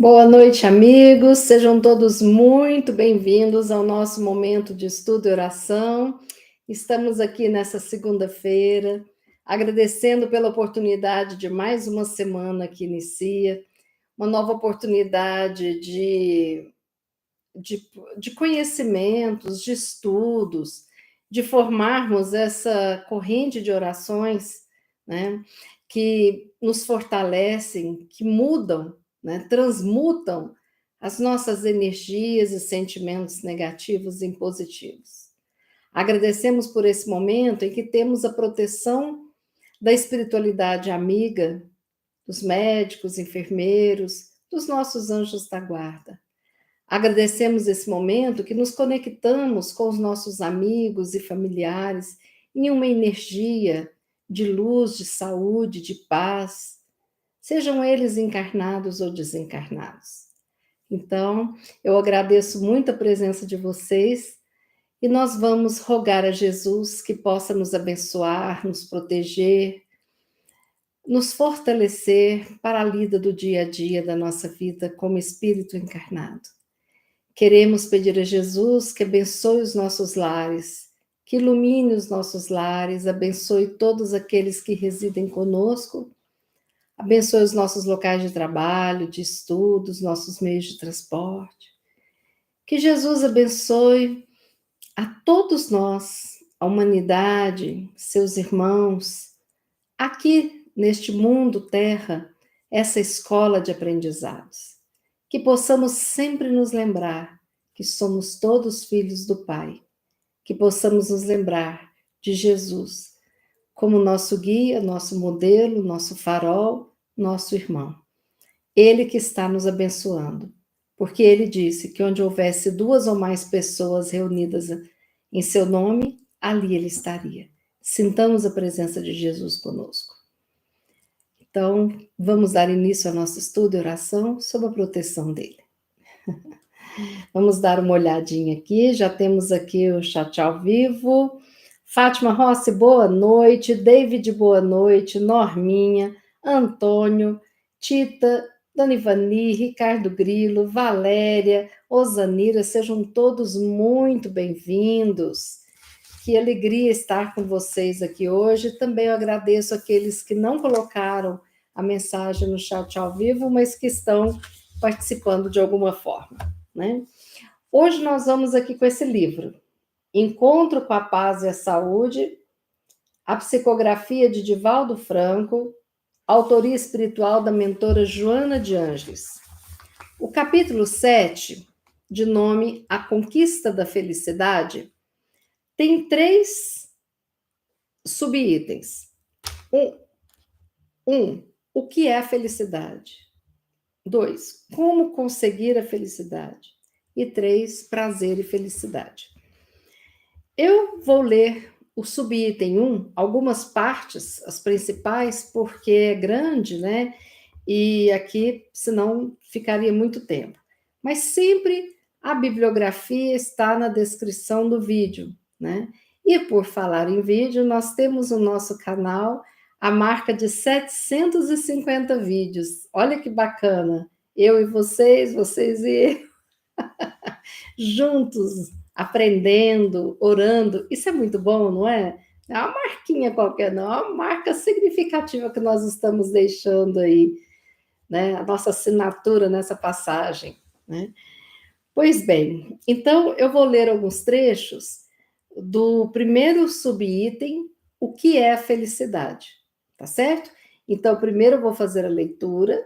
Boa noite, amigos. Sejam todos muito bem-vindos ao nosso momento de estudo e oração. Estamos aqui nessa segunda-feira, agradecendo pela oportunidade de mais uma semana que inicia, uma nova oportunidade de conhecimentos, de estudos, de formarmos essa corrente de orações, né, que nos fortalecem, que mudam, né, transmutam as nossas energias e sentimentos negativos em positivos. Agradecemos por esse momento em que temos a proteção da espiritualidade amiga, dos médicos, enfermeiros, dos nossos anjos da guarda. Agradecemos esse momento que nos conectamos com os nossos amigos e familiares em uma energia de luz, de saúde, de paz, sejam eles encarnados ou desencarnados. Então, eu agradeço muito a presença de vocês e nós vamos rogar a Jesus que possa nos abençoar, nos proteger, nos fortalecer para a lida do dia a dia da nossa vida como espírito encarnado. Queremos pedir a Jesus que abençoe os nossos lares, que ilumine os nossos lares, abençoe todos aqueles que residem conosco, abençoe os nossos locais de trabalho, de estudos, nossos meios de transporte. Que Jesus abençoe a todos nós, a humanidade, seus irmãos, aqui neste mundo terra, essa escola de aprendizados. Que possamos sempre nos lembrar que somos todos filhos do Pai, que possamos nos lembrar de Jesus como nosso guia, nosso modelo, nosso farol, nosso irmão. Ele que está nos abençoando, porque ele disse que onde houvesse 2 ou mais pessoas reunidas em seu nome, ali ele estaria. Sintamos a presença de Jesus conosco. Então, vamos dar início ao nosso estudo e oração sob a proteção dele. Vamos dar uma olhadinha aqui, já temos aqui o chat ao vivo. Fátima Rossi, boa noite. David, boa noite. Norminha, Antônio, Tita, Dona Ivani, Ricardo Grilo, Valéria, Osanira, sejam todos muito bem-vindos. Que alegria estar com vocês aqui hoje. Também eu agradeço aqueles que não colocaram a mensagem no chat ao vivo, mas que estão participando de alguma forma, né? Hoje nós vamos aqui com esse livro, Encontro com a Paz e a Saúde, a psicografia de Divaldo Franco, autoria espiritual da mentora Joana de Ângeles. O capítulo 7, de nome A Conquista da Felicidade, tem 3 subitens. O que é a felicidade? 2, como conseguir a felicidade? E 3, prazer e felicidade. Eu vou ler o subitem 1, algumas partes, as principais, porque é grande, né? E aqui, senão, ficaria muito tempo. Mas sempre a bibliografia está na descrição do vídeo, né? E por falar em vídeo, nós temos no nosso canal a marca de 750 vídeos. Olha que bacana! Eu e vocês, vocês e eu, juntos, aprendendo, orando. Isso é muito bom, não é? Não é uma marquinha qualquer, não. É uma marca significativa que nós estamos deixando aí, né? A nossa assinatura nessa passagem, né? Pois bem, então eu vou ler alguns trechos do primeiro subitem, o que é a felicidade, tá certo? Então, primeiro eu vou fazer a leitura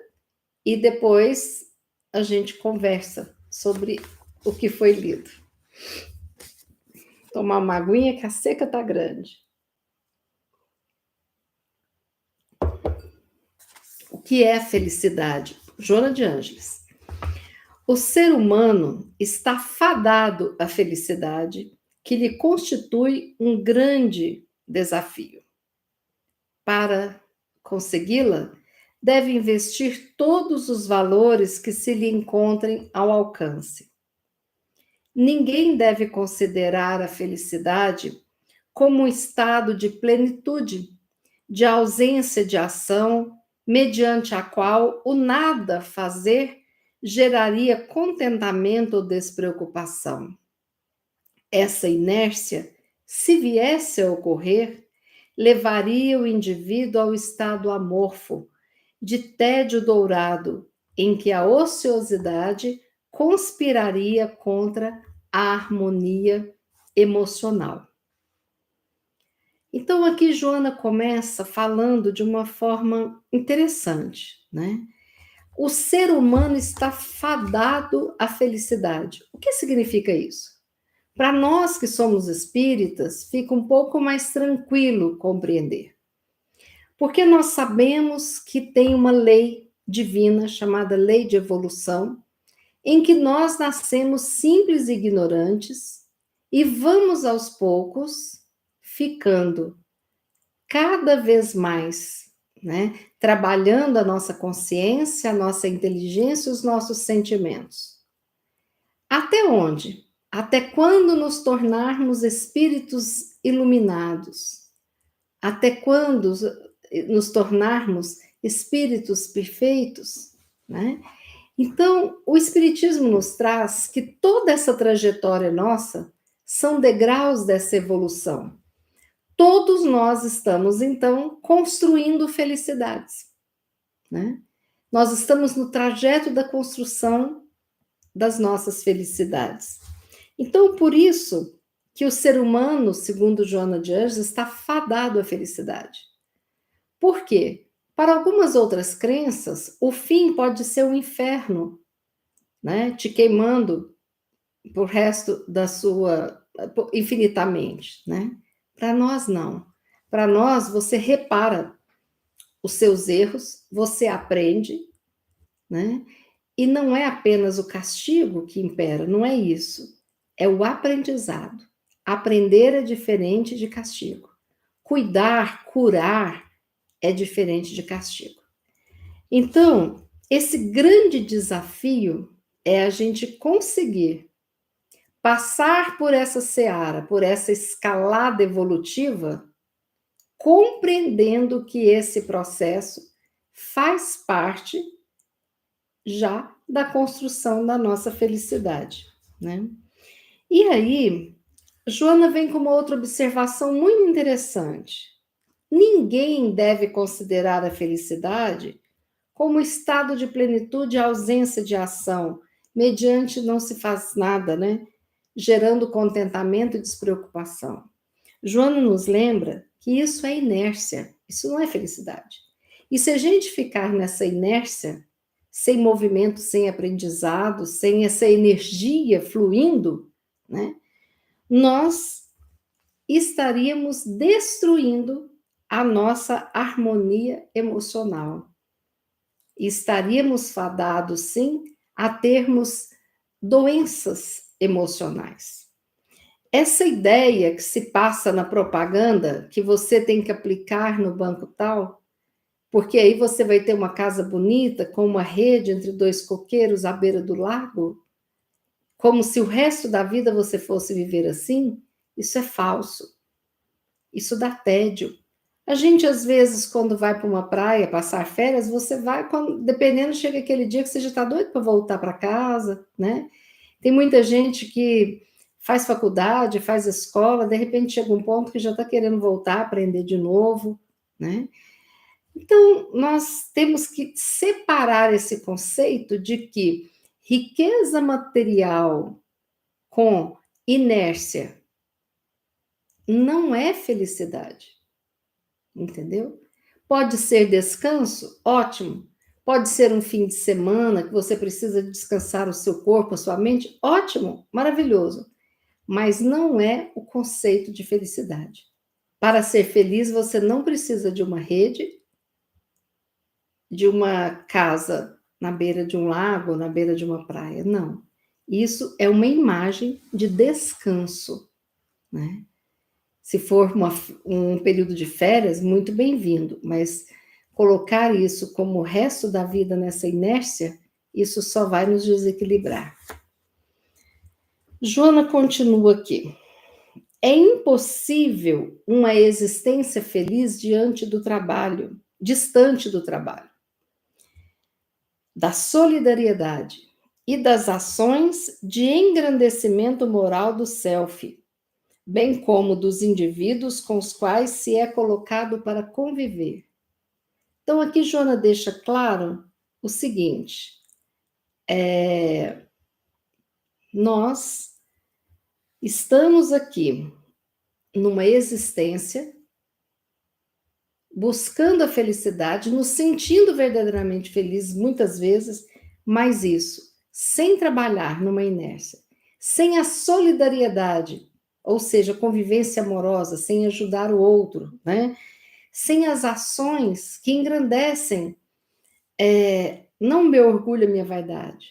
e depois a gente conversa sobre o que foi lido. Tomar uma aguinha que a seca tá grande. O que é a felicidade? Joana de Ângeles. O ser humano está fadado à felicidade, que lhe constitui um grande desafio. Para consegui-la, deve investir todos os valores que se lhe encontrem ao alcance. Ninguém deve considerar a felicidade como um estado de plenitude, de ausência de ação, mediante a qual o nada fazer geraria contentamento ou despreocupação. Essa inércia, se viesse a ocorrer, levaria o indivíduo ao estado amorfo, de tédio dourado, em que a ociosidade conspiraria contra a harmonia emocional. Então, aqui Joana começa falando de uma forma interessante, né? O ser humano está fadado à felicidade. O que significa isso? Para nós que somos espíritas, fica um pouco mais tranquilo compreender. Porque nós sabemos que tem uma lei divina chamada lei de evolução, em que nós nascemos simples e ignorantes e vamos aos poucos ficando cada vez mais, né, trabalhando a nossa consciência, a nossa inteligência, os nossos sentimentos. Até onde? Até quando nos tornarmos espíritos iluminados? Até quando nos tornarmos espíritos perfeitos, né? Então, o Espiritismo nos traz que toda essa trajetória nossa são degraus dessa evolução. Todos nós estamos, então, construindo felicidades, né? Nós estamos no trajeto da construção das nossas felicidades. Então, por isso que o ser humano, segundo Joana de Anjos, está fadado à felicidade. Por quê? Para algumas outras crenças, o fim pode ser um inferno, né? Te queimando por resto da sua infinitamente, né? Para nós não. Para nós você repara os seus erros, você aprende, né? E não é apenas o castigo que impera, não é isso. É o aprendizado. Aprender é diferente de castigo. Cuidar, curar é diferente de castigo. Então, esse grande desafio é a gente conseguir passar por essa seara, por essa escalada evolutiva, compreendendo que esse processo faz parte já da construção da nossa felicidade, né? E aí, Joana vem com uma outra observação muito interessante. Ninguém deve considerar a felicidade como estado de plenitude e ausência de ação, mediante não se faz nada, né? Gerando contentamento e despreocupação. Joana nos lembra que isso é inércia, isso não é felicidade. E se a gente ficar nessa inércia, sem movimento, sem aprendizado, sem essa energia fluindo, né, nós estaríamos destruindo a nossa harmonia emocional. E estaríamos fadados, sim, a termos doenças emocionais. Essa ideia que se passa na propaganda, que você tem que aplicar no banco tal, porque aí você vai ter uma casa bonita, com uma rede entre dois coqueiros à beira do lago, como se o resto da vida você fosse viver assim, isso é falso. Isso dá tédio. A gente, às vezes, quando vai para uma praia passar férias, você vai, dependendo, chega aquele dia que você já está doido para voltar para casa, né? Tem muita gente que faz faculdade, faz escola, de repente chega um ponto que já está querendo voltar, aprender de novo, né? Então, nós temos que separar esse conceito de que riqueza material com inércia não é felicidade, entendeu? Pode ser descanso? Ótimo. Pode ser um fim de semana que você precisa descansar o seu corpo, a sua mente? Ótimo, maravilhoso. Mas não é o conceito de felicidade. Para ser feliz, você não precisa de uma rede, de uma casa na beira de um lago, na beira de uma praia. Não. Isso é uma imagem de descanso, né? Se for um período de férias, muito bem-vindo, mas colocar isso como o resto da vida nessa inércia, isso só vai nos desequilibrar. Joana continua aqui. É impossível uma existência feliz diante do trabalho, distante do trabalho. da solidariedade e das ações de engrandecimento moral do self, bem como dos indivíduos com os quais se é colocado para conviver. Então, aqui Joana deixa claro o seguinte: nós estamos aqui numa existência buscando a felicidade, nos sentindo verdadeiramente felizes muitas vezes, mas isso sem trabalhar numa inércia, sem a solidariedade, ou seja, convivência amorosa, sem ajudar o outro, né? Sem as ações que engrandecem, não meu orgulho, a minha vaidade,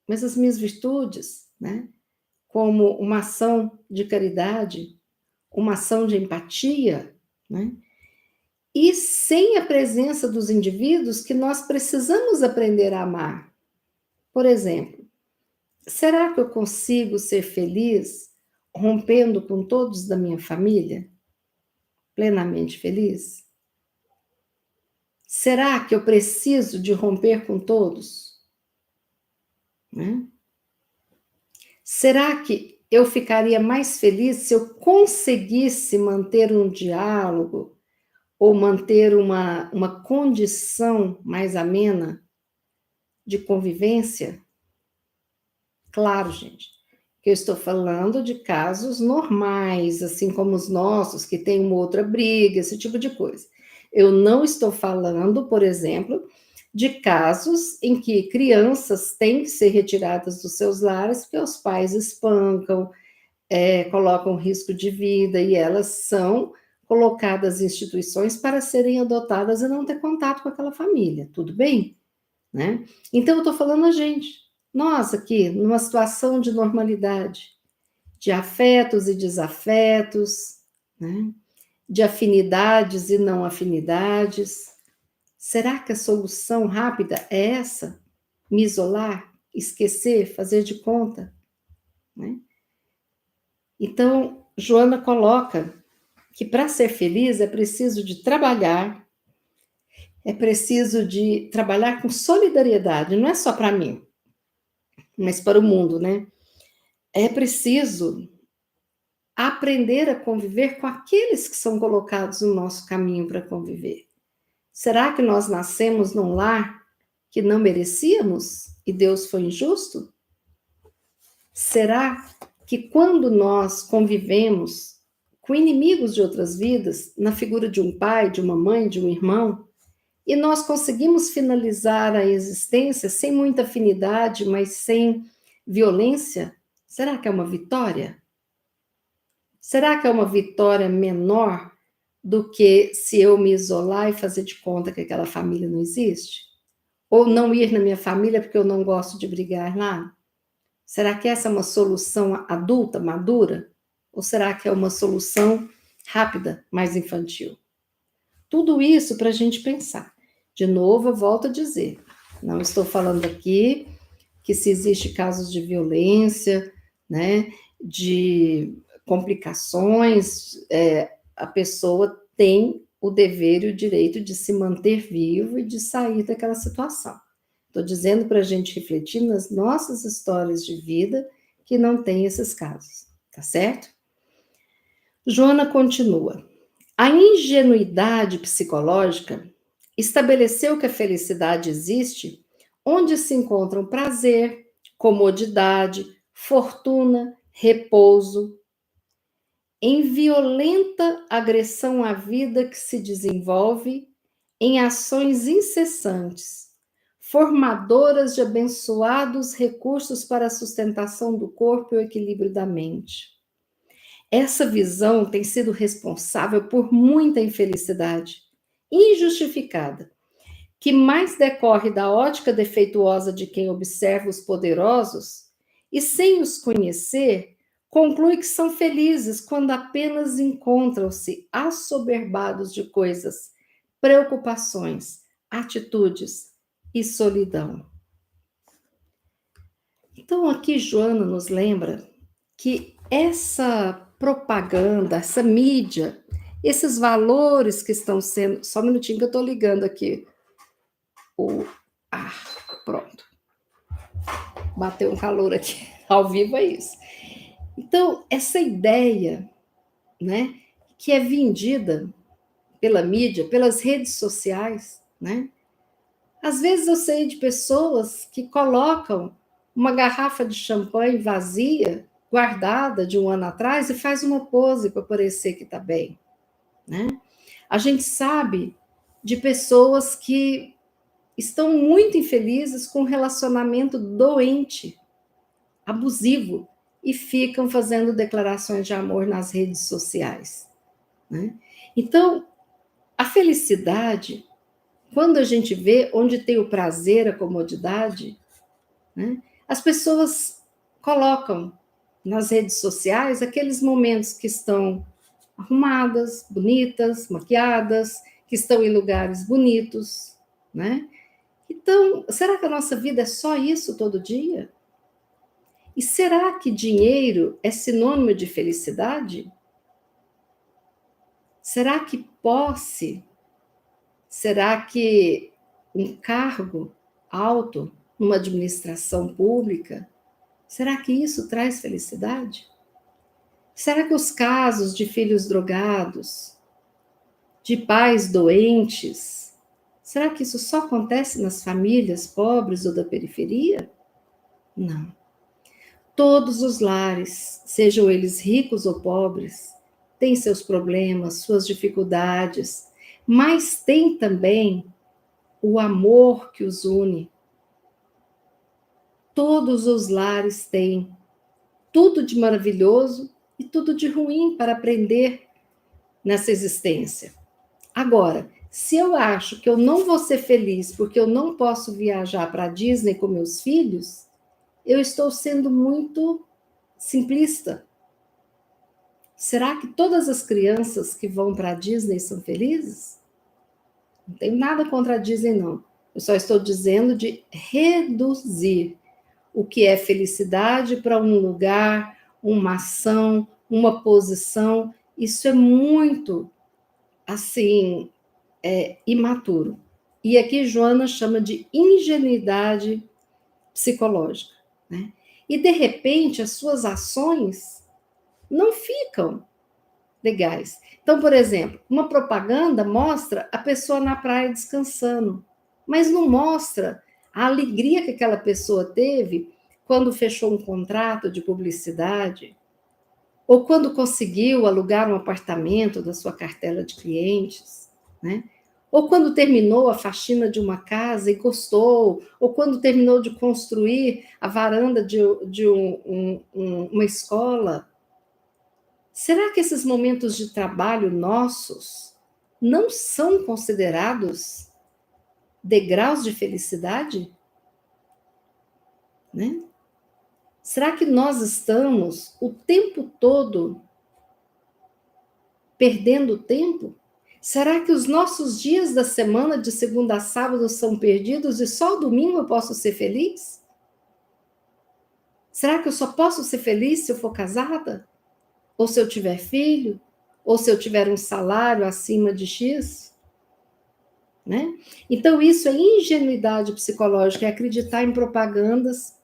mas as minhas virtudes, né? Como uma ação de caridade, uma ação de empatia, né? E sem a presença dos indivíduos que nós precisamos aprender a amar. Por exemplo, será que eu consigo ser feliz rompendo com todos da minha família? Plenamente feliz? Será que eu preciso de romper com todos? Né? Será que eu ficaria mais feliz se eu conseguisse manter um diálogo ou manter uma condição mais amena de convivência? Claro, gente, que eu estou falando de casos normais, assim como os nossos, que tem uma outra briga, esse tipo de coisa. Eu não estou falando, por exemplo, de casos em que crianças têm que ser retiradas dos seus lares porque os pais espancam, colocam risco de vida e elas são colocadas em instituições para serem adotadas e não ter contato com aquela família, tudo bem? Né? Então, eu estou falando a gente, nós aqui, numa situação de normalidade, de afetos e desafetos, né? De afinidades e não afinidades. Será que a solução rápida é essa? Me isolar, esquecer, fazer de conta? Né? Então, Joana coloca que para ser feliz é preciso de trabalhar, é preciso de trabalhar com solidariedade, não é só para mim, mas para o mundo, né? É preciso aprender a conviver com aqueles que são colocados no nosso caminho para conviver. Será que nós nascemos num lar que não merecíamos e Deus foi injusto? Será que quando nós convivemos com inimigos de outras vidas, na figura de um pai, de uma mãe, de um irmão, e nós conseguimos finalizar a existência sem muita afinidade, mas sem violência, será que é uma vitória? Será que é uma vitória menor do que se eu me isolar e fazer de conta que aquela família não existe? Ou não ir na minha família porque eu não gosto de brigar lá? Será que essa é uma solução adulta, madura? Ou será que é uma solução rápida, mais infantil? Tudo isso para a gente pensar. De novo, eu volto a dizer, não estou falando aqui que se existe casos de violência, né, de complicações, a pessoa tem o dever e o direito de se manter vivo e de sair daquela situação. Estou dizendo para a gente refletir nas nossas histórias de vida que não tem esses casos, tá certo? Joana continua. A ingenuidade psicológica estabeleceu que a felicidade existe onde se encontram prazer, comodidade, fortuna, repouso, em violenta agressão à vida que se desenvolve em ações incessantes, formadoras de abençoados recursos para a sustentação do corpo e o equilíbrio da mente. Essa visão tem sido responsável por muita infelicidade injustificada, que mais decorre da ótica defeituosa de quem observa os poderosos e, sem os conhecer, conclui que são felizes quando apenas encontram-se assoberbados de coisas, preocupações, atitudes e solidão. Então, aqui Joana nos lembra que essa propaganda, essa mídia, esses valores que estão sendo. Só um minutinho que eu estou ligando aqui o ar. Pronto. Bateu um calor aqui. Ao vivo é isso. Então, essa ideia, né, que é vendida pela mídia, pelas redes sociais, né? Às vezes eu sei de pessoas que colocam uma garrafa de champanhe vazia, guardada de um ano atrás, e faz uma pose para parecer que está bem, né? A gente sabe de pessoas que estão muito infelizes com um relacionamento doente, abusivo, e ficam fazendo declarações de amor nas redes sociais, né? Então, a felicidade, quando a gente vê onde tem o prazer, a comodidade, né, as pessoas colocam nas redes sociais aqueles momentos que estão arrumadas, bonitas, maquiadas, que estão em lugares bonitos, né? Então, será que a nossa vida é só isso todo dia? E será que dinheiro é sinônimo de felicidade? Será que posse? Será que um cargo alto numa administração pública, será que isso traz felicidade? Será que os casos de filhos drogados, de pais doentes, será que isso só acontece nas famílias pobres ou da periferia? Não. Todos os lares, sejam eles ricos ou pobres, têm seus problemas, suas dificuldades, mas tem também o amor que os une. Todos os lares têm tudo de maravilhoso e tudo de ruim para aprender nessa existência. Agora, se eu acho que eu não vou ser feliz porque eu não posso viajar para a Disney com meus filhos, eu estou sendo muito simplista. Será que todas as crianças que vão para a Disney são felizes? Não tenho nada contra a Disney, não. Eu só estou dizendo de reduzir o que é felicidade para um lugar, uma ação, uma posição. Isso é muito, assim, imaturo. E aqui Joana chama de ingenuidade psicológica, né? E, de repente, as suas ações não ficam legais. Então, por exemplo, uma propaganda mostra a pessoa na praia descansando, mas não mostra a alegria que aquela pessoa teve quando fechou um contrato de publicidade, ou quando conseguiu alugar um apartamento da sua cartela de clientes, né? Ou quando terminou a faxina de uma casa e gostou, ou quando terminou de construir a varanda de uma escola. Será que esses momentos de trabalho nossos não são considerados degraus de felicidade? Né? Será que nós estamos o tempo todo perdendo tempo? Será que os nossos dias da semana, de segunda a sábado, são perdidos e só domingo eu posso ser feliz? Será que eu só posso ser feliz se eu for casada? Ou se eu tiver filho? Ou se eu tiver um salário acima de X? Né? Então, isso é ingenuidade psicológica, é acreditar em propagandas,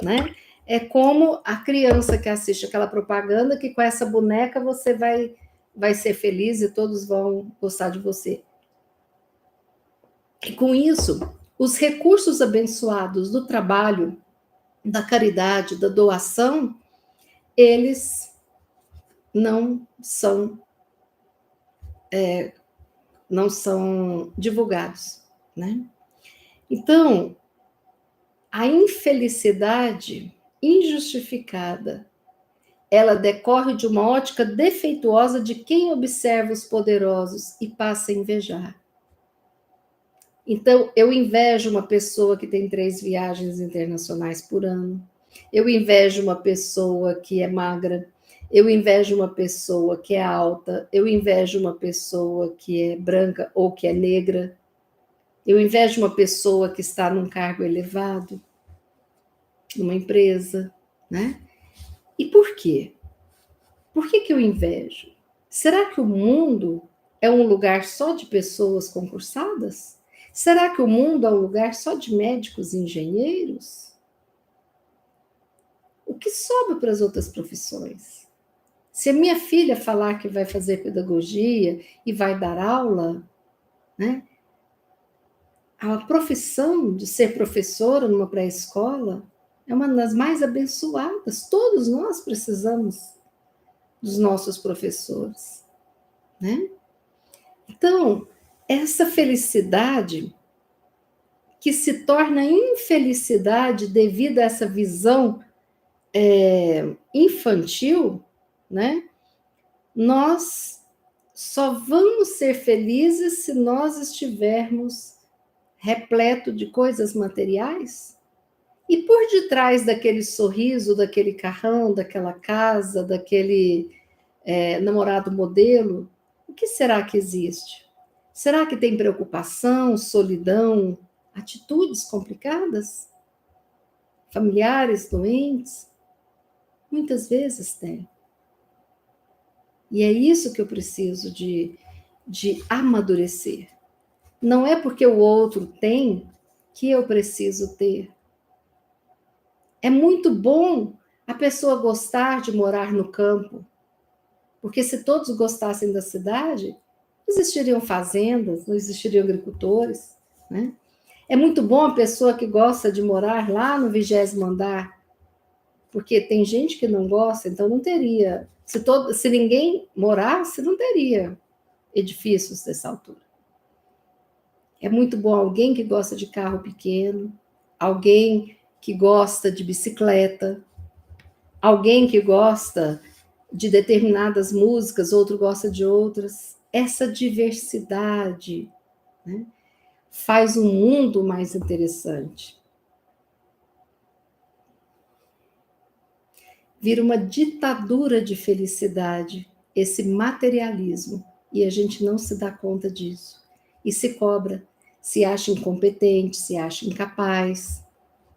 né? É como a criança que assiste aquela propaganda que com essa boneca você vai ser feliz e todos vão gostar de você. E com isso, os recursos abençoados do trabalho, da caridade, da doação, eles não são divulgados, né? Então, a infelicidade injustificada, ela decorre de uma ótica defeituosa de quem observa os poderosos e passa a invejar. Então, eu invejo uma pessoa que tem 3 viagens internacionais por ano. Eu invejo uma pessoa que é magra. Eu invejo uma pessoa que é alta. Eu invejo uma pessoa que é branca ou que é negra. Eu invejo uma pessoa que está num cargo elevado, numa empresa, né? E por quê? Por que eu invejo? Será que o mundo é um lugar só de pessoas concursadas? Será que o mundo é um lugar só de médicos e engenheiros? O que sobra para as outras profissões? Se a minha filha falar que vai fazer pedagogia e vai dar aula, né? A profissão de ser professora numa pré-escola é uma das mais abençoadas. Todos nós precisamos dos nossos professores, né? Então, essa felicidade que se torna infelicidade devido a essa visão infantil, né? Nós só vamos ser felizes se nós estivermos repleto de coisas materiais. E por detrás daquele sorriso, daquele carrão, daquela casa, daquele namorado modelo, o que será que existe? Será que tem preocupação, solidão, atitudes complicadas? Familiares doentes? Muitas vezes tem. E é isso que eu preciso de amadurecer. Não é porque o outro tem que eu preciso ter. É muito bom a pessoa gostar de morar no campo, porque se todos gostassem da cidade, não existiriam fazendas, não existiriam agricultores, né? É muito bom a pessoa que gosta de morar lá no 20º andar, porque tem gente que não gosta, então não teria. Se ninguém morasse, não teria edifícios dessa altura. É muito bom alguém que gosta de carro pequeno, alguém que gosta de bicicleta, alguém que gosta de determinadas músicas, outro gosta de outras. Essa diversidade, né, faz um mundo mais interessante. Vira uma ditadura de felicidade, esse materialismo, e a gente não se dá conta disso. E se cobra, se acha incompetente, se acha incapaz,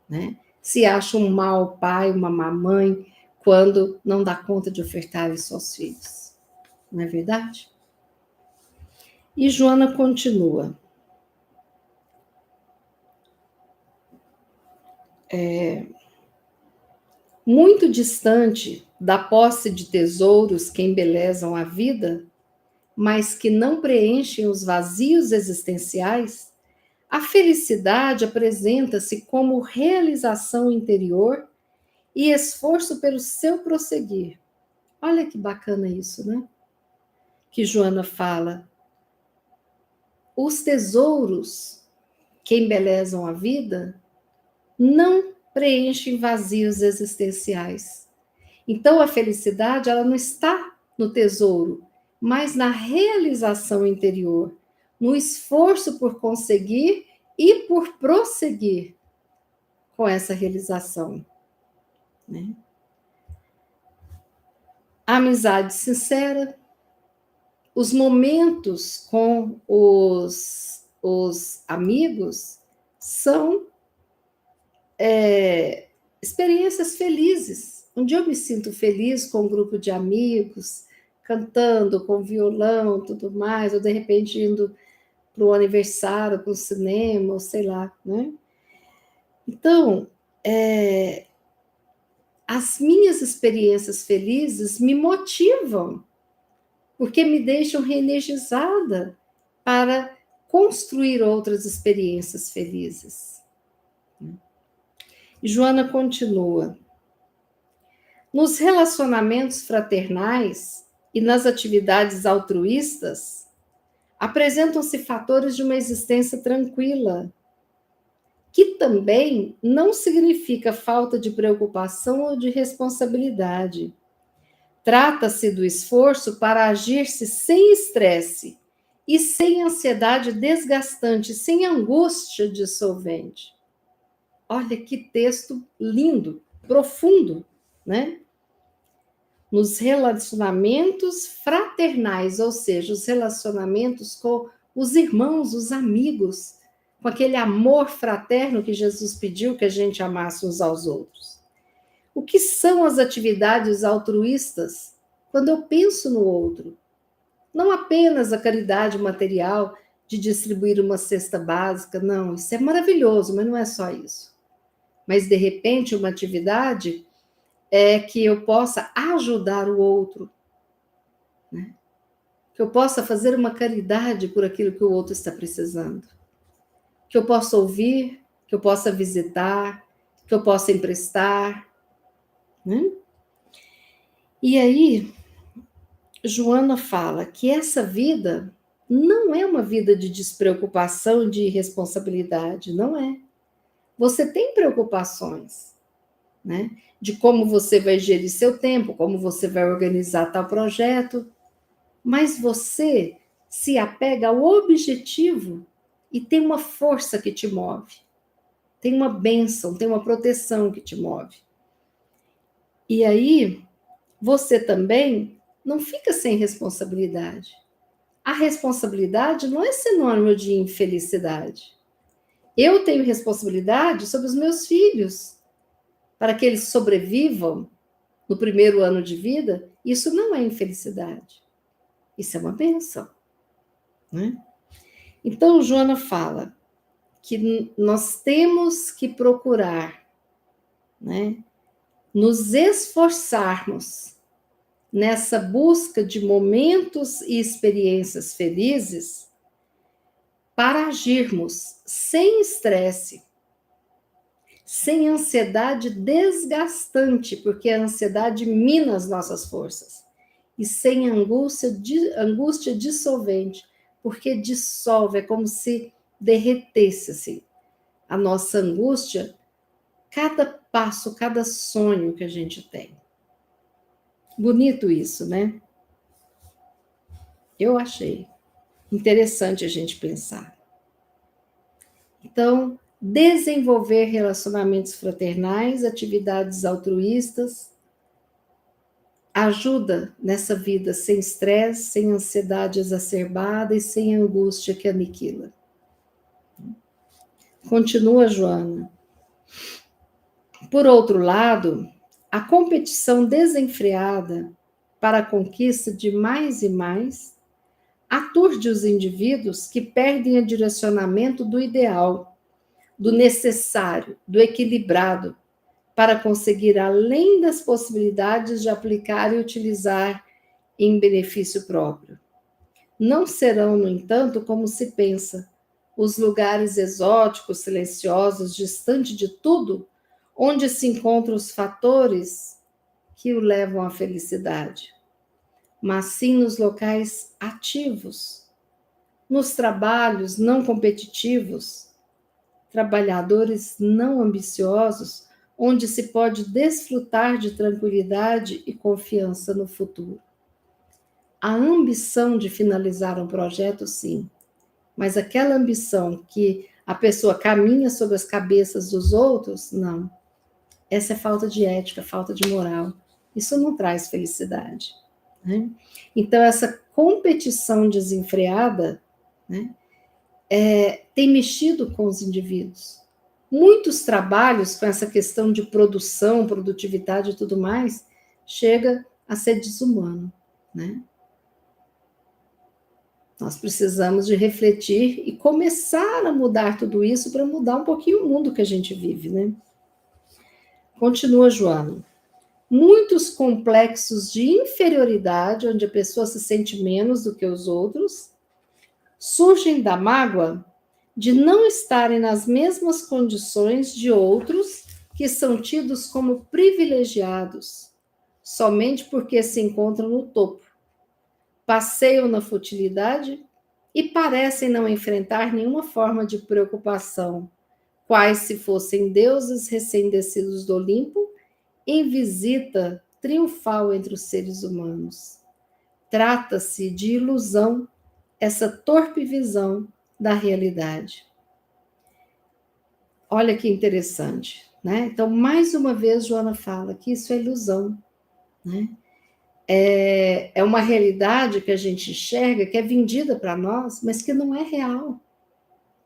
né? Se acha um mau pai, uma má mãe, quando não dá conta de ofertar isso aos filhos. Não é verdade? E Joana continua. Muito distante da posse de tesouros que embelezam a vida, mas que não preenchem os vazios existenciais, a felicidade apresenta-se como realização interior e esforço pelo seu prosseguir. Olha que bacana isso, né? Que Joana fala. Os tesouros que embelezam a vida não preenchem vazios existenciais. Então, a felicidade, ela não está no tesouro, mas na realização interior, no esforço por conseguir e por prosseguir com essa realização, né? A amizade sincera, os momentos com os amigos são experiências felizes, onde eu me sinto feliz com um grupo de amigos, cantando com violão, tudo mais, ou de repente indo para o aniversário, para o cinema, ou sei lá, né? Então, as minhas experiências felizes me motivam, porque me deixam reenergizada para construir outras experiências felizes. E Joana continua. Nos relacionamentos fraternais e nas atividades altruístas, apresentam-se fatores de uma existência tranquila, que também não significa falta de preocupação ou de responsabilidade. Trata-se do esforço para agir-se sem estresse e sem ansiedade desgastante, sem angústia dissolvente. Olha que texto lindo, profundo, né? Nos relacionamentos fraternais, ou seja, os relacionamentos com os irmãos, os amigos, com aquele amor fraterno que Jesus pediu que a gente amasse uns aos outros. O que são as atividades altruístas? Quando eu penso no outro, não apenas a caridade material de distribuir uma cesta básica. Não, isso é maravilhoso, mas não é só isso. Mas, de repente, uma atividade é que eu possa ajudar o outro, né? Que eu possa fazer uma caridade por aquilo que o outro está precisando, que eu possa ouvir, que eu possa visitar, que eu possa emprestar, né? E aí, Joana fala que essa vida não é uma vida de despreocupação, de irresponsabilidade, não é. Você tem preocupações, né? De como você vai gerir seu tempo, como você vai organizar tal projeto, mas você se apega ao objetivo e tem uma força que te move, tem uma bênção, tem uma proteção que te move. E aí, você também não fica sem responsabilidade. A responsabilidade não é sinônimo de infelicidade. Eu tenho responsabilidade sobre os meus filhos, para que eles sobrevivam no primeiro ano de vida. Isso não é infelicidade. Isso é uma bênção, né? Então, Joana fala que nós temos que procurar, né, nos esforçarmos nessa busca de momentos e experiências felizes para agirmos sem estresse, sem ansiedade desgastante, porque a ansiedade mina as nossas forças, e sem angústia dissolvente, porque dissolve, é como se derretesse assim, a nossa angústia, cada passo, cada sonho que a gente tem. Bonito isso, né? Eu achei interessante a gente pensar. Então, desenvolver relacionamentos fraternais, atividades altruístas, ajuda nessa vida sem estresse, sem ansiedade exacerbada e sem angústia que aniquila. Continua Joana. Por outro lado, a competição desenfreada para a conquista de mais e mais aturde os indivíduos que perdem o direcionamento do ideal, do necessário, do equilibrado, para conseguir além das possibilidades de aplicar e utilizar em benefício próprio. Não serão, no entanto, como se pensa, os lugares exóticos, silenciosos, distante de tudo, onde se encontram os fatores que o levam à felicidade, mas sim nos locais ativos, nos trabalhos não competitivos, trabalhadores não ambiciosos, onde se pode desfrutar de tranquilidade e confiança no futuro. A ambição de finalizar um projeto, sim, mas aquela ambição que a pessoa caminha sobre as cabeças dos outros, não. Essa é falta de ética, falta de moral. Isso não traz felicidade, né? Então, essa competição desenfreada, né, tem mexido com os indivíduos. Muitos trabalhos com essa questão de produção, produtividade e tudo mais, chega a ser desumano, né? Nós precisamos de refletir e começar a mudar tudo isso para mudar um pouquinho o mundo que a gente vive, né? Continua Joana. Muitos complexos de inferioridade, onde a pessoa se sente menos do que os outros, surgem da mágoa de não estarem nas mesmas condições de outros que são tidos como privilegiados, somente porque se encontram no topo. Passeiam na futilidade e parecem não enfrentar nenhuma forma de preocupação, quais se fossem deuses recém-descidos do Olimpo, em visita triunfal entre os seres humanos. Trata-se de ilusão, essa torpe visão da realidade. Olha que interessante, né? Então, mais uma vez, Joana fala que isso é ilusão, né? É uma realidade que a gente enxerga, que é vendida para nós, mas que não é real,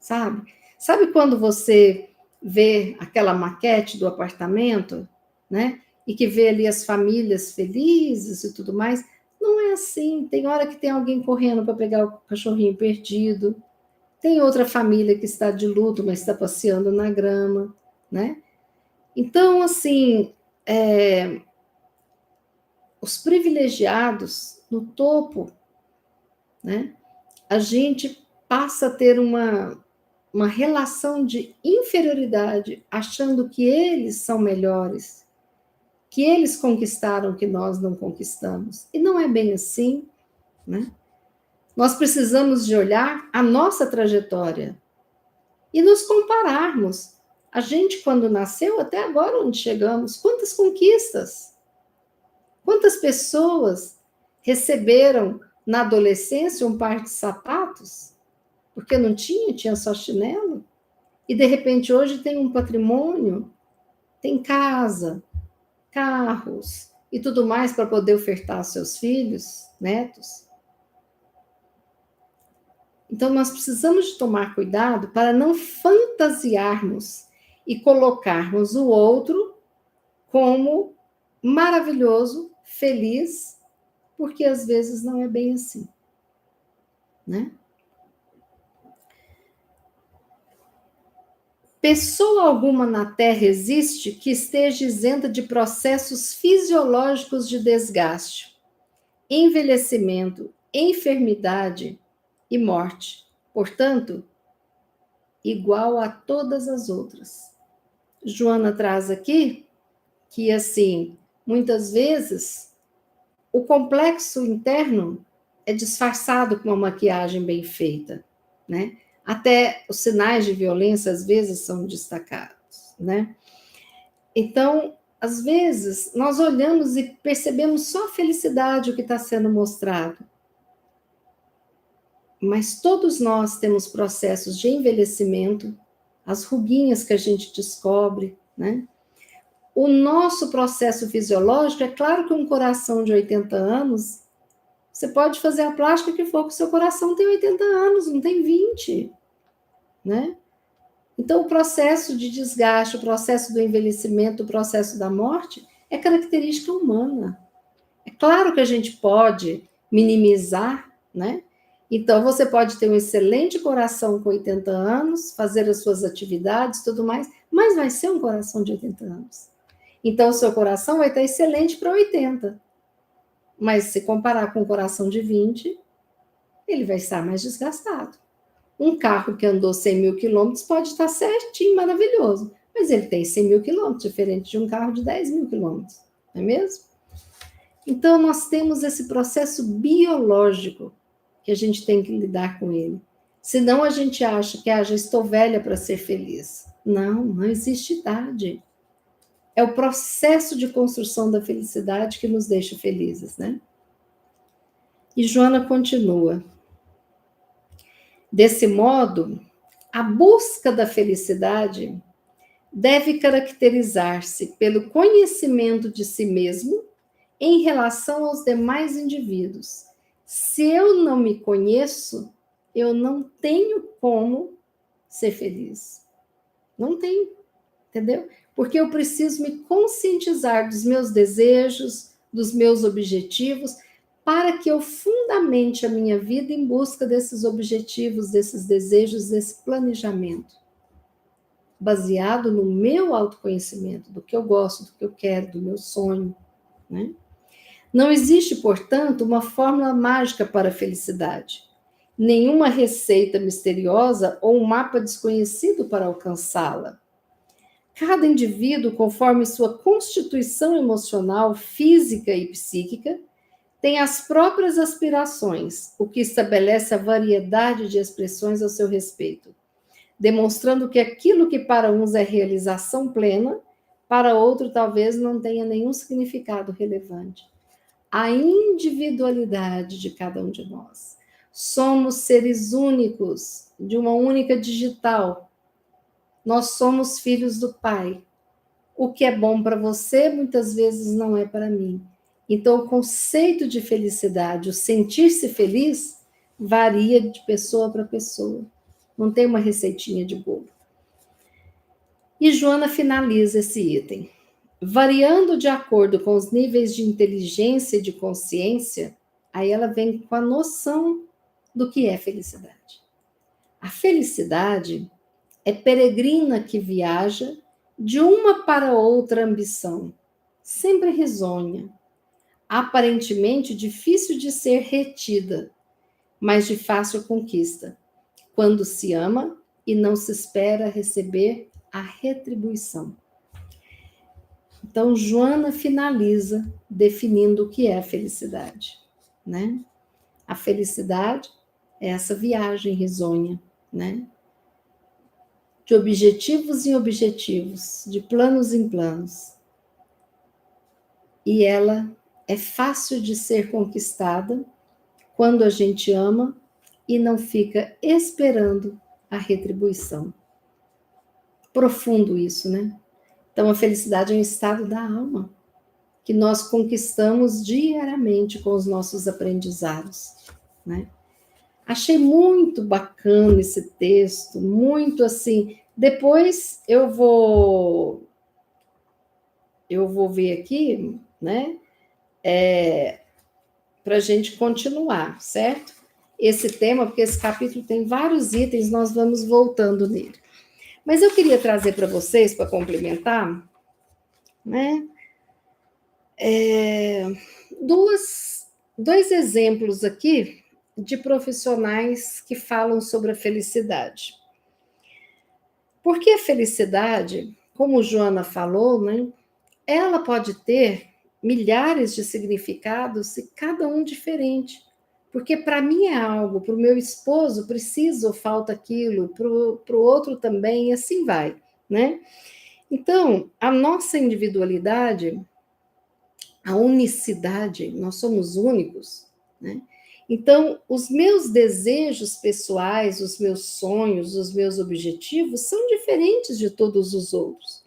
sabe? Sabe quando você vê aquela maquete do apartamento, né? E que vê ali as famílias felizes e tudo mais? Não é assim. Tem hora que tem alguém correndo para pegar o cachorrinho perdido, Tem outra família que está de luto, mas está passeando na grama, né? Então, assim, os privilegiados no topo, né? A gente passa a ter uma relação de inferioridade, achando que eles são melhores, que eles conquistaram o que nós não conquistamos. E não é bem assim, né? Nós precisamos de olhar a nossa trajetória e nos compararmos. A gente, quando nasceu, até agora onde chegamos, quantas conquistas, quantas pessoas receberam na adolescência um par de sapatos, porque não tinha, tinha só chinelo, e de repente hoje tem um patrimônio, tem casa, carros e tudo mais para poder ofertar aos seus filhos, netos. Então, nós precisamos de tomar cuidado para não fantasiarmos e colocarmos o outro como maravilhoso, feliz, porque às vezes não é bem assim, né? Pessoa alguma na Terra existe que esteja isenta de processos fisiológicos de desgaste, envelhecimento, enfermidade e morte. Portanto, igual a todas as outras. Joana traz aqui que, assim, muitas vezes o complexo interno é disfarçado com uma maquiagem bem feita, né? Até os sinais de violência, às vezes, são destacados, né? Então, às vezes, nós olhamos e percebemos só a felicidade, o que está sendo mostrado. Mas todos nós temos processos de envelhecimento, as ruguinhas que a gente descobre, né? O nosso processo fisiológico, é claro que um coração de 80 anos, você pode fazer a plástica que for, que o seu coração tem 80 anos, não tem 20, né? Então, o processo de desgaste, o processo do envelhecimento, o processo da morte, é característica humana. É claro que a gente pode minimizar, né? Então, você pode ter um excelente coração com 80 anos, fazer as suas atividades, tudo mais, mas vai ser um coração de 80 anos. Então, o seu coração vai estar excelente para 80. Mas se comparar com um coração de 20, ele vai estar mais desgastado. Um carro que andou 100 mil quilômetros pode estar certinho, maravilhoso, mas ele tem 100 mil quilômetros, diferente de um carro de 10 mil quilômetros, não é mesmo? Então, nós temos esse processo biológico que a gente tem que lidar com ele. Senão a gente acha que, já estou velha para ser feliz. Não, não existe idade. É o processo de construção da felicidade que nos deixa felizes, né? E Joana continua. Desse modo, a busca da felicidade deve caracterizar-se pelo conhecimento de si mesmo em relação aos demais indivíduos. Se eu não me conheço, eu não tenho como ser feliz. Não tenho, entendeu? Porque eu preciso me conscientizar dos meus desejos, dos meus objetivos, para que eu fundamente a minha vida em busca desses objetivos, desses desejos, desse planejamento, baseado no meu autoconhecimento, do que eu gosto, do que eu quero, do meu sonho, né? Não existe, portanto, uma fórmula mágica para a felicidade, nenhuma receita misteriosa ou um mapa desconhecido para alcançá-la. Cada indivíduo, conforme sua constituição emocional, física e psíquica, tem as próprias aspirações, o que estabelece a variedade de expressões a seu respeito, demonstrando que aquilo que para uns é realização plena, para outro talvez não tenha nenhum significado relevante. A individualidade de cada um de nós. Somos seres únicos, de uma única digital. Nós somos filhos do Pai. O que é bom para você, muitas vezes não é para mim. Então, o conceito de felicidade, o sentir-se feliz, varia de pessoa para pessoa. Não tem uma receitinha de bolo. E Joana finaliza esse item. Variando de acordo com os níveis de inteligência e de consciência, aí ela vem com a noção do que é felicidade. A felicidade é peregrina que viaja de uma para outra ambição, sempre risonha, aparentemente difícil de ser retida, mas de fácil conquista, quando se ama e não se espera receber a retribuição. Então, Joana finaliza definindo o que é a felicidade, né? A felicidade é essa viagem risonha, né? De objetivos em objetivos, de planos em planos. E ela é fácil de ser conquistada quando a gente ama e não fica esperando a retribuição. Profundo isso, né? Então, a felicidade é um estado da alma que nós conquistamos diariamente com os nossos aprendizados, né? Achei muito bacana esse texto, muito assim. Depois eu vou ver aqui, né? Para a gente continuar, certo? Esse tema, porque esse capítulo tem vários itens, nós vamos voltando nele. Mas eu queria trazer para vocês, para complementar, né? Dois exemplos aqui de profissionais que falam sobre a felicidade. Porque a felicidade, como Joana falou, né, ela pode ter milhares de significados e cada um diferente. Porque para mim é algo, para o meu esposo precisa ou falta aquilo, para o outro também, e assim vai, né? Então, a nossa individualidade, a unicidade, nós somos únicos, né? Então, os meus desejos pessoais, os meus sonhos, os meus objetivos são diferentes de todos os outros.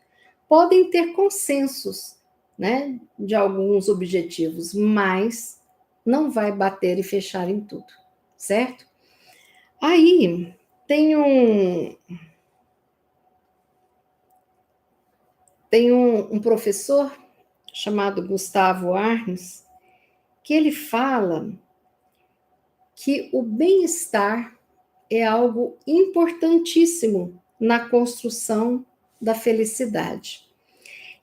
Podem ter consensos, né, de alguns objetivos, mas não vai bater e fechar em tudo, certo? Aí tem um professor chamado Gustavo Arnes que ele fala que o bem-estar é algo importantíssimo na construção da felicidade.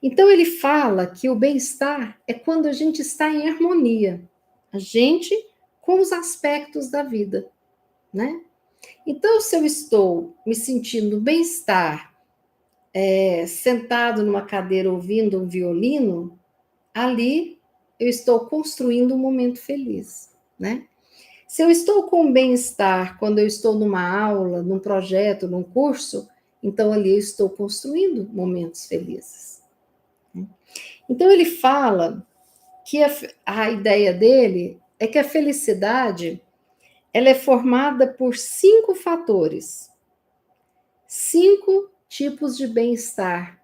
Então, ele fala que o bem-estar é quando a gente está em harmonia, a gente com os aspectos da vida, né? Então, se eu estou me sentindo bem-estar, sentado numa cadeira ouvindo um violino, ali eu estou construindo um momento feliz, né? Se eu estou com bem-estar quando eu estou numa aula, num projeto, num curso, então ali eu estou construindo momentos felizes. Então ele fala que a ideia dele é que a felicidade ela é formada por 5 fatores, 5 tipos de bem-estar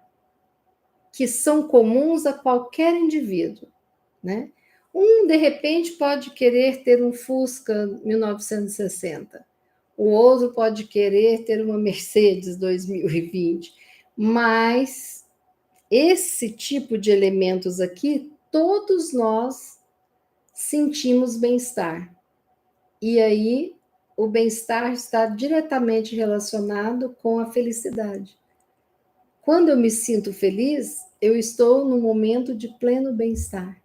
que são comuns a qualquer indivíduo, né? De repente, pode querer ter um Fusca 1960. O outro pode querer ter uma Mercedes 2020. Mas esse tipo de elementos aqui, todos nós sentimos bem-estar. E aí, o bem-estar está diretamente relacionado com a felicidade. Quando eu me sinto feliz, eu estou num momento de pleno bem-estar.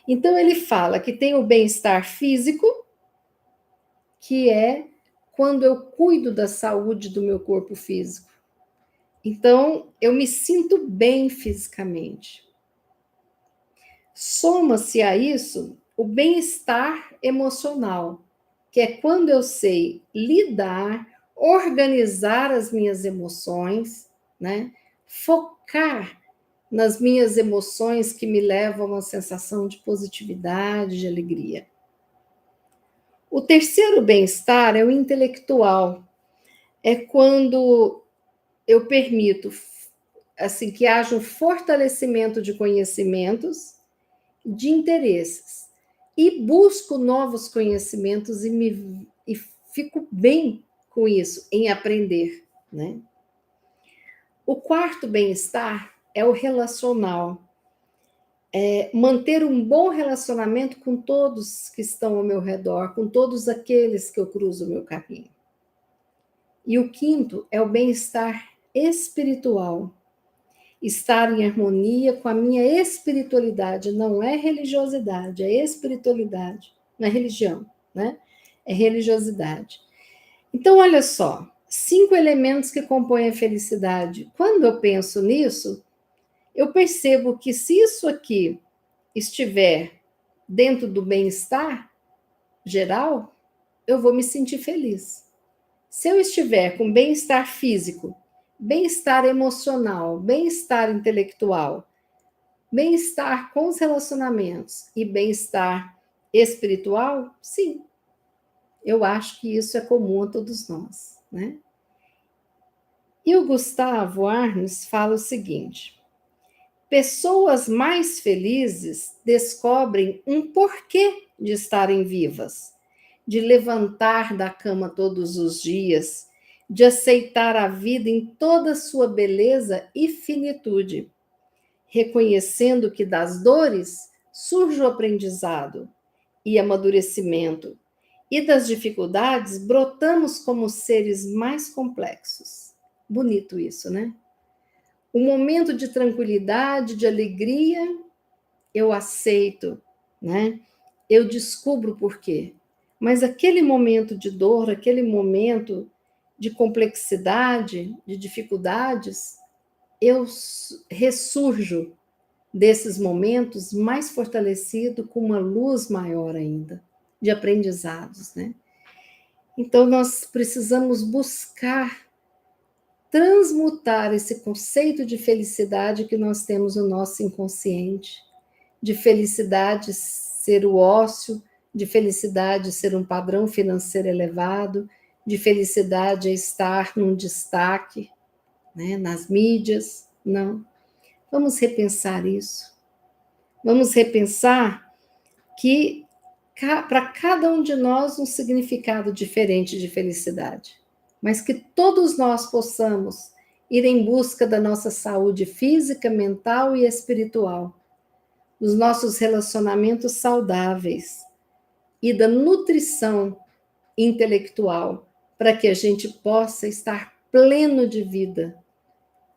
Então, ele fala que tem o bem-estar físico, que é quando eu cuido da saúde do meu corpo físico. Então, eu me sinto bem fisicamente. Soma-se a isso o bem-estar emocional, que é quando eu sei lidar, organizar as minhas emoções, né? Focar nas minhas emoções que me levam a uma sensação de positividade, de alegria. O terceiro bem-estar é o intelectual. É quando eu permito assim que haja um fortalecimento de conhecimentos, de interesses e busco novos conhecimentos e fico bem com isso, em aprender, né? O quarto bem-estar é o relacional. É manter um bom relacionamento com todos que estão ao meu redor, com todos aqueles que eu cruzo o meu caminho. E o quinto é o bem-estar espiritual. Estar em harmonia com a minha espiritualidade, não é religiosidade, é espiritualidade, não é religião, né? É religiosidade. Então, olha só, 5 elementos que compõem a felicidade. Quando eu penso nisso, eu percebo que se isso aqui estiver dentro do bem-estar geral, eu vou me sentir feliz. Se eu estiver com bem-estar físico, bem-estar emocional, bem-estar intelectual, bem-estar com os relacionamentos e bem-estar espiritual, sim, eu acho que isso é comum a todos nós, né? E o Gustavo Arnes fala o seguinte: pessoas mais felizes descobrem um porquê de estarem vivas, de levantar da cama todos os dias, de aceitar a vida em toda a sua beleza e finitude, reconhecendo que das dores surge o aprendizado e amadurecimento, e das dificuldades brotamos como seres mais complexos. Bonito isso, né? Um momento de tranquilidade, de alegria, eu aceito, né? Eu descubro por quê. Mas aquele momento de dor, aquele momento de complexidade, de dificuldades, eu ressurjo desses momentos mais fortalecido, com uma luz maior ainda, de aprendizados, né? Então, nós precisamos buscar transmutar esse conceito de felicidade que nós temos no nosso inconsciente, de felicidade ser o ócio, de felicidade ser um padrão financeiro elevado, de felicidade estar num destaque, né, nas mídias. Não. Vamos repensar isso. Vamos repensar que para cada um de nós um significado diferente de felicidade, mas que todos nós possamos ir em busca da nossa saúde física, mental e espiritual, dos nossos relacionamentos saudáveis e da nutrição intelectual, para que a gente possa estar pleno de vida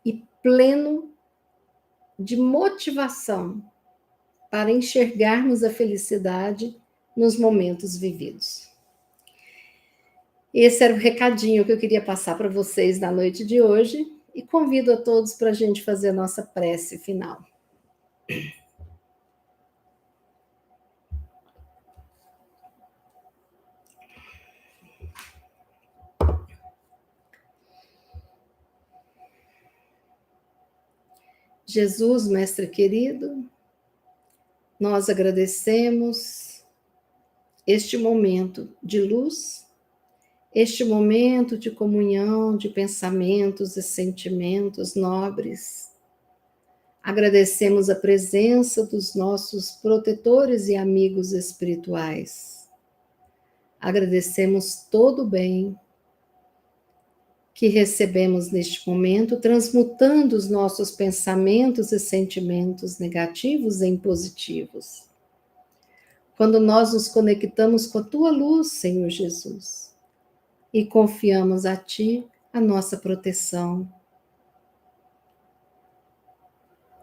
e pleno de motivação para enxergarmos a felicidade nos momentos vividos. Esse era o recadinho que eu queria passar para vocês na noite de hoje e convido a todos para a gente fazer a nossa prece final. Jesus, Mestre querido, nós agradecemos este momento de luz, este momento de comunhão de pensamentos e sentimentos nobres. Agradecemos a presença dos nossos protetores e amigos espirituais. Agradecemos todo o bem que recebemos neste momento, transmutando os nossos pensamentos e sentimentos negativos em positivos. Quando nós nos conectamos com a tua luz, Senhor Jesus, e confiamos a ti a nossa proteção,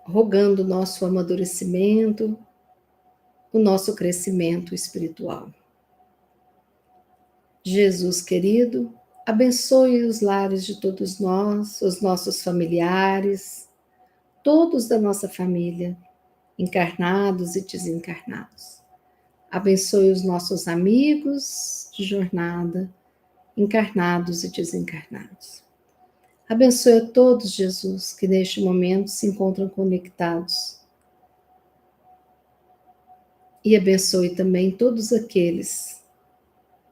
rogando o nosso amadurecimento, o nosso crescimento espiritual. Jesus querido, abençoe os lares de todos nós, os nossos familiares, todos da nossa família, encarnados e desencarnados. Abençoe os nossos amigos de jornada, encarnados e desencarnados. Abençoe a todos, Jesus, que neste momento se encontram conectados. E abençoe também todos aqueles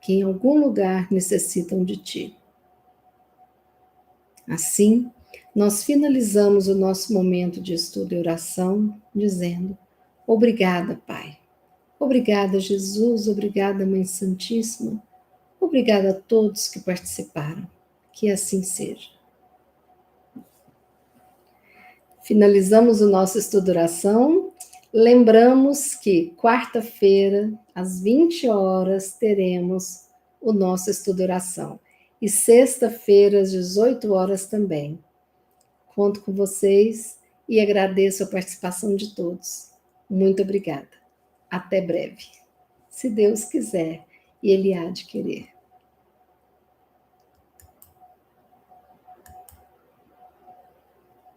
que em algum lugar necessitam de ti. Assim, nós finalizamos o nosso momento de estudo e oração dizendo: obrigada, Pai. Obrigada, Jesus. Obrigada, Mãe Santíssima. Obrigada a todos que participaram. Que assim seja. Finalizamos o nosso estudo e oração. Lembramos que quarta-feira, às 20 horas, teremos o nosso estudo e oração. e sexta-feira, às 18 horas também. Conto com vocês e agradeço a participação de todos. Muito obrigada. Até breve. Se Deus quiser, e Ele há de querer.